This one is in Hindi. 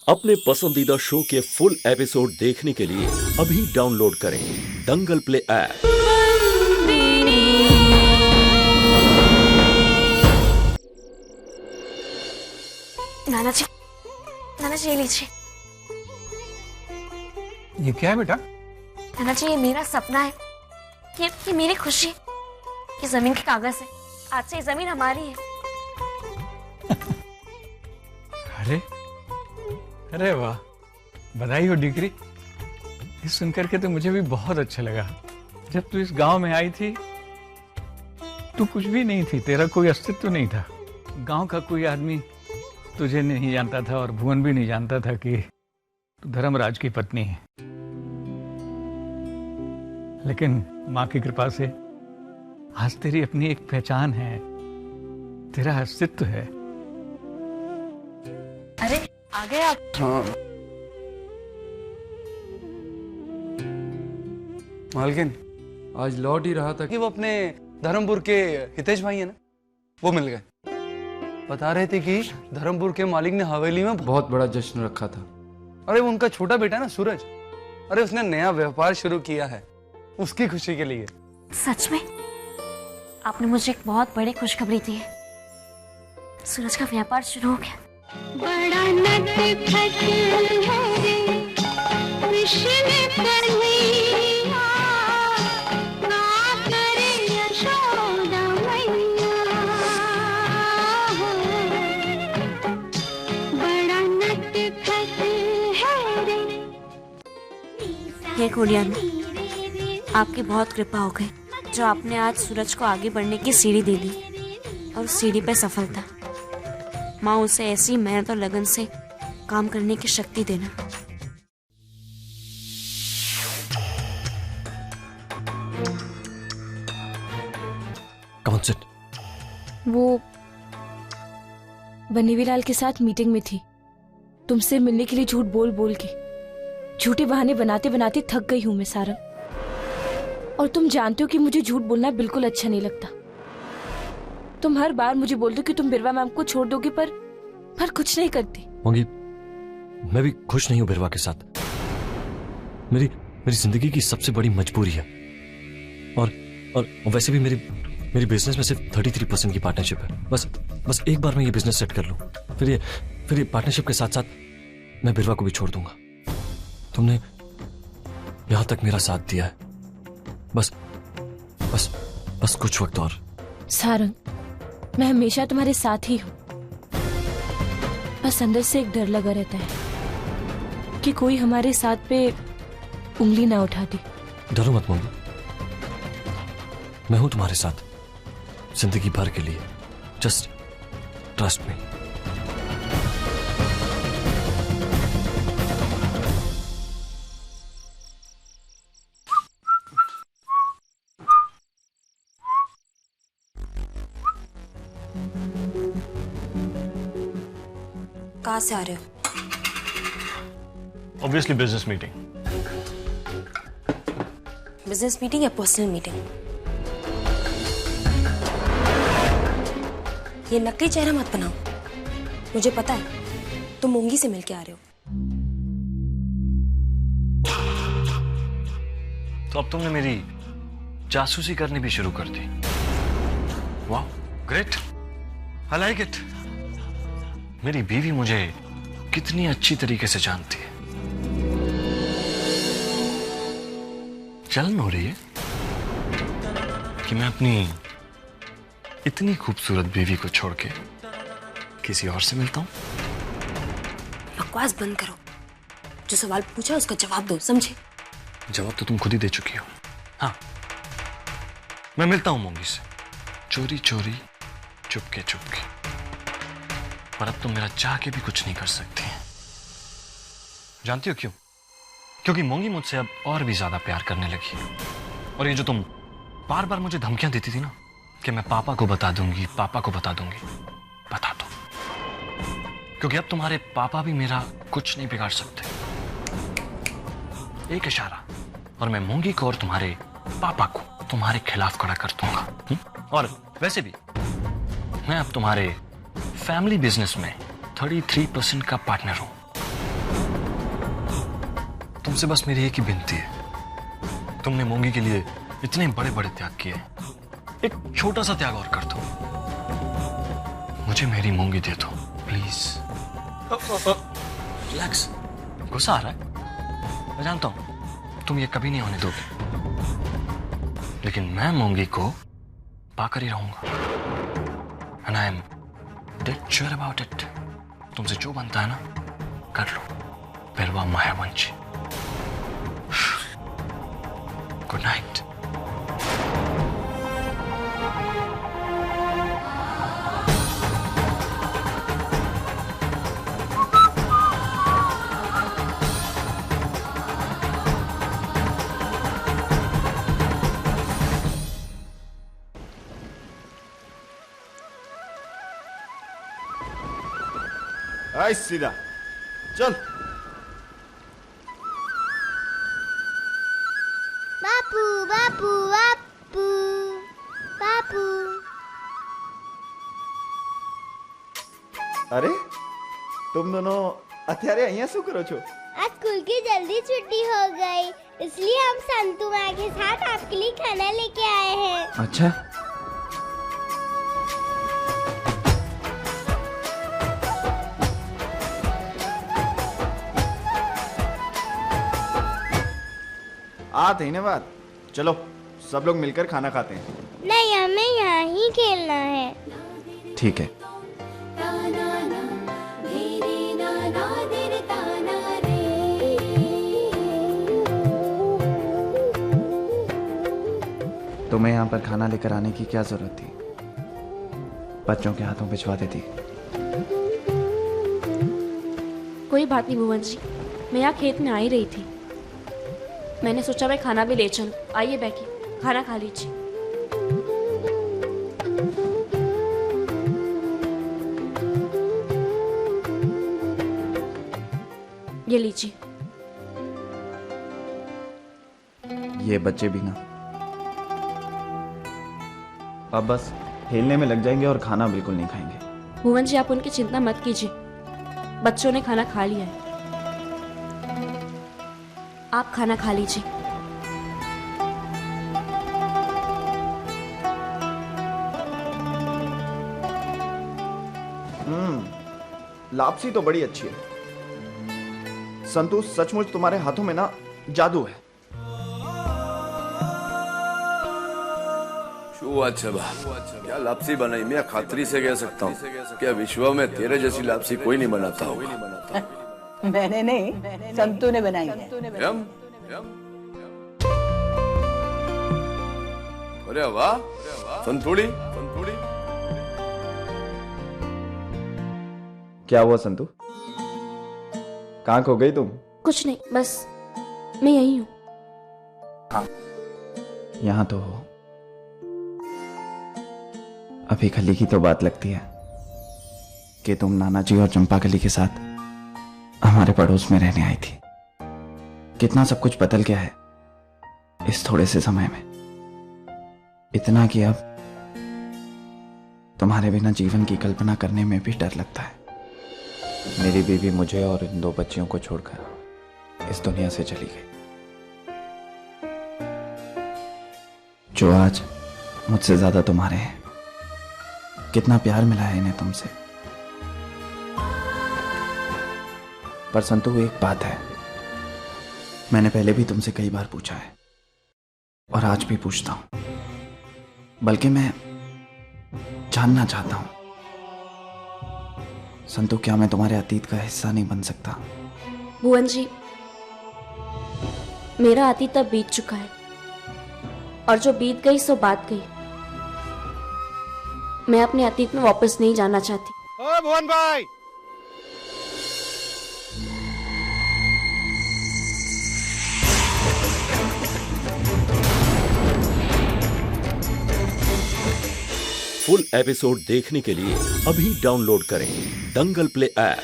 अपने पसंदीदा शो के फुल एपिसोड देखने के लिए अभी डाउनलोड करें दंगल प्ले ऐप। नाना जी ये लीजिए। ये क्या है बेटा? नाना जी, ये मेरा सपना है, ये मेरी खुशी, ये जमीन के कागज है। आज से ये जमीन हमारी है। अरे अरे वाह, बधाई हो डिग्री। ये सुनकर के तो मुझे भी बहुत अच्छा लगा। जब तू इस गांव में आई थी तू कुछ भी नहीं थी, तेरा कोई अस्तित्व नहीं था। गांव का कोई आदमी तुझे नहीं जानता था और भुवन भी नहीं जानता था कि तू धर्मराज की पत्नी है। लेकिन माँ की कृपा से आज तेरी अपनी एक पहचान है, तेरा अस्तित्व है। अरे आ गए आप? हाँ मालकिन, आज लौट ही रहा था कि वो अपने धर्मपुर के हितेश भाई है ना, वो मिल गए। बता रहे थे कि धर्मपुर के मालिक ने हवेली में बहुत बड़ा जश्न रखा था। अरे वो उनका छोटा बेटा ना सूरज, अरे उसने नया व्यापार शुरू किया है, उसकी खुशी के लिए। सच में? आपने मुझे एक बहुत बड़ी खुशखबरी दी है। सूरज का व्यापार शुरू हो गया। बड़ा नटखट है रे कृष्ण कन्हैया, ना करे यशोदा मैया। बड़ा नटखट है रे। ये कुड़ियन, आपकी बहुत कृपा हो गई जो आपने आज सूरज को आगे बढ़ने की सीढ़ी दे दी, और उस सीढ़ी पे सफलता। माँ उसे ऐसी मेहनत और लगन से काम करने की शक्ति देना। कौन से? वो बनीवीलाल के साथ मीटिंग में थी। तुमसे मिलने के लिए झूठ बोल बोल के, झूठे बहाने बनाते बनाते थक गई हूं मैं सारंग। और तुम जानते हो कि मुझे झूठ बोलना बिल्कुल अच्छा नहीं लगता। तुम हर बार मुझे बोलते हो कि तुम बिरवा मैम को छोड़ दोगे, पर कुछ नहीं करते। होंगी, मैं भी खुश नहीं हूं बिरवा के साथ। मेरी जिंदगी की सबसे बड़ी मजबूरी है। और वैसे भी मेरी बिजनेस में सिर्फ 33% की पार्टनरशिप है। बस एक बार मैं ये बिजनेस सेट कर लूं, फिर ये पार्टनरशिप के साथ साथ मैं बिरवा को भी छोड़ दूंगा। तुमने यहां तक मेरा साथ दिया है, बस कुछ वक्त और। सारंग, मैं हमेशा तुम्हारे साथ ही हूं। बस अंदर से एक डर लगा रहता है कि कोई हमारे साथ पे उंगली ना उठा दे। डरो मत मोंगी, मैं हूं तुम्हारे साथ जिंदगी भर के लिए। Just trust me. कहाँ से आ रहे हो? Obviously business meeting. Business meeting या पर्सनल मीटिंग? ये नकली चेहरा मत बनाओ, मुझे पता है तुम मूंगी से मिलके आ रहे हो। तो अब तुमने मेरी जासूसी करनी भी शुरू कर दी। वाह, ग्रेट, आई लाइक इट। मेरी बीवी मुझे कितनी अच्छी तरीके से जानती है। जलन हो रही है कि मैं अपनी इतनी खूबसूरत बीवी को छोड़ के किसी और से मिलता हूं। बकवास बंद करो, जो सवाल पूछा उसका जवाब दो, समझे? जवाब तो तुम खुद ही दे चुकी हो। हाँ, मैं मिलता हूं मोंगी से, चोरी चोरी, चुपके चुपके। पर अब तुम मेरा चाह के भी कुछ नहीं कर सकती। जानती हो क्यों? क्योंकि मोंगी मुझसे अब और भी ज्यादा प्यार करने लगी। और ये जो तुम बार बार मुझे धमकियां देती थी ना कि मैं पापा को बता दूंगी, बता दो। क्योंकि अब तुम्हारे पापा भी मेरा कुछ नहीं बिगाड़ सकते। एक इशारा और मैं मोंगी को और तुम्हारे पापा को तुम्हारे खिलाफ खड़ा कर दूंगा। और वैसे भी मैं अब तुम्हारे फैमिली बिजनेस में 33% का पार्टनर हूं। तुमसे बस मेरी एक ही विनती है। तुमने मोंगी के लिए इतने बड़े बड़े त्याग किए, एक छोटा सा त्याग और कर दो। मुझे मेरी मोंगी दे दो प्लीज। रिलैक्स, गुस्सा आ रहा है, मैं जानता हूं तुम ये कभी नहीं होने दोगे, लेकिन मैं मोंगी को पाकर ही रहूंगा। And I am dead sure about it. तुमसे जो बनता है ना कर लो, बिरवा मायावंशी। Good night. आई सीधा चल। बापू बापू बापू बापू। अरे तुम दोनों અત્યારે અહીંયા શું કરો છો? आज स्कूल की जल्दी छुट्टी हो गई, इसलिए हम संतू माँ के साथ आपके लिए खाना लेके आए हैं। अच्छा, થઈને વાત। चलो सब लोग मिलकर खाना खाते हैं। नहीं, हमें यहाँ ही खेलना है। ठीक है। तुम्हें यहाँ पर खाना लेकर आने की क्या जरूरत थी? बच्चों के हाथों भिजवा देती। कोई बात नहीं भुवन जी, मैं यहाँ खेत में आ ही रही थी, मैंने सोचा मैं खाना भी ले चलूं। आइए बैठिए, खाना खा लीजिए। ये लीजिए। ये बच्चे भी ना अब बस खेलने में लग जाएंगे और खाना बिल्कुल नहीं खाएंगे। भुवन जी आप उनकी चिंता मत कीजिए, बच्चों ने खाना खा लिया है। आप खाना खा लीजिए। लापसी तो बड़ी अच्छी है। संतोष, सचमुच तुम्हारे हाथों में ना जादू है। શું વાત છે બા? क्या लापसी बनाई? मैं खातरी से कह सकता हूँ क्या विश्व में तेरे जैसी लापसी कोई नहीं बनाता होगा। मैंने नहीं, संतू ने बनाई है। एम? अरे वाह, संतुड़ी। क्या हुआ संतू, कहाँ खो गई तुम? कुछ नहीं, बस मैं यही हूँ। यहाँ तो हो। अभी खली की तो बात लगती है कि तुम नाना जी और चंपा कली के साथ हमारे पड़ोस में रहने आई थी। कितना सब कुछ बदल गया है इस थोड़े से समय में। इतना कि अब तुम्हारे बिना जीवन की कल्पना करने में भी डर लगता है। मेरी बीवी मुझे और इन दो बच्चियों को छोड़कर इस दुनिया से चली गई, जो आज मुझसे ज्यादा तुम्हारे हैं। कितना प्यार मिला है इन्हें तुमसे। पर संतु, एक बात है, मैंने पहले भी तुमसे कई बार पूछा है और आज भी पूछता हूं, बल्कि मैं जानना चाहता हूं। संतु, क्या मैं तुम्हारे अतीत का हिस्सा नहीं बन सकता? भुवन जी, मेरा अतीत अब बीत चुका है और जो बीत गई सो बात गई। मैं अपने अतीत में वापस नहीं जाना चाहती। ओ भुवन भाई, फुल एपिसोड देखने के लिए अभी डाउनलोड करें दंगल प्ले ऐप।